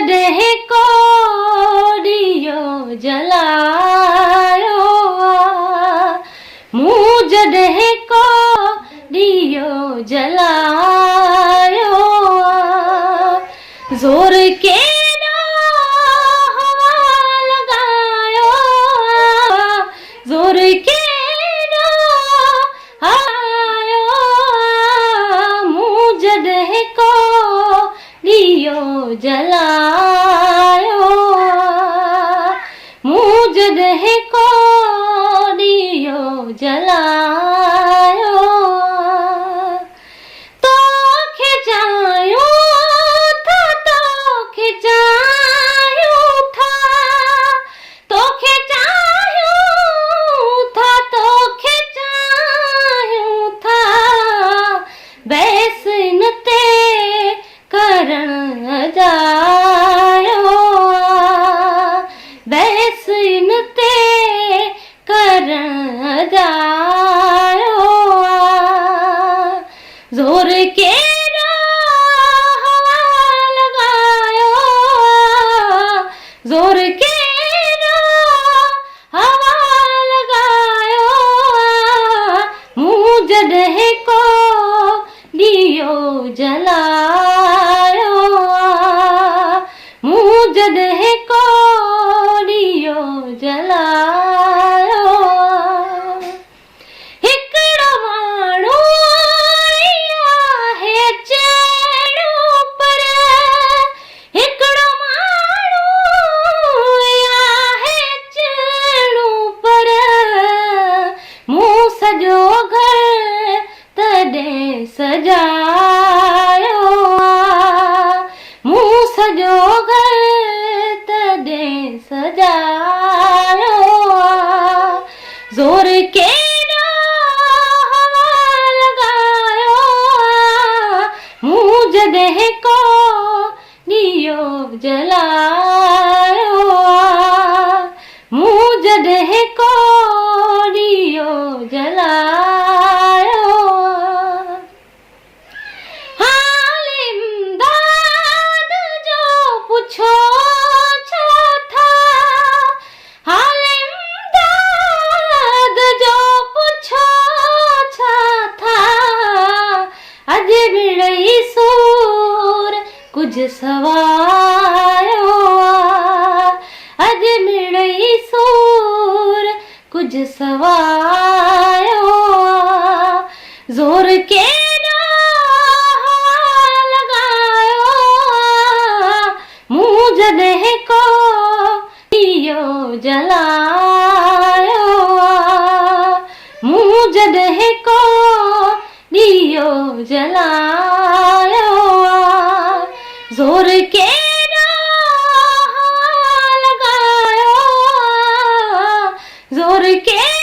जॾहिं को ॾीयो जलायो मूं जॾहिं को ॾीयो जलायो ज़ोर केॾो हवा लॻायो ज़ोर केॾो आयो मूं जॾहिं को ॾीयो जलायो मूं जॾहिं को ॾीयो जलायो तोखे चाहियूं था तोखे चाहियूं था तोखे चाहियूं था तोखे चाहियूं था बहस इन ते करण जायो बहस इन ते करण जायो ज़ोर केॾो हवा लॻायो ज़ोर केॾो हवा लॻायो मूं जॾहिं को ॾीयो जलायो मूं जॾहिं को ॾीयो जलायो हिकिड़ो माण्हू आहे चइणो पर हिकिड़ो माण्हू आहे चइणो पर मूं सॼो घर तॾहिं सजायो मूं सॼो घर तॾहिं सजायो ज़ोर केॾो हवा लॻायो मूं जॾहिं को ॾीयो जलायो मूं जॾहिं को ॾीयो जलायो हाल इमदाद जो पुछो छा था हाल इमदाद जो पुछो छा था अॼु मिड़ई सूर कुझु सवायो अॼु मिड़ई सूर कुझु सवायो ज़ोर केॾो हवा लॻायो मूं जॾहिं को ॾीयो जलायो मूं जॾहिं को ॾीयो जलायो ज़ोर केॾो हवा लॻायो ज़ोर केॾो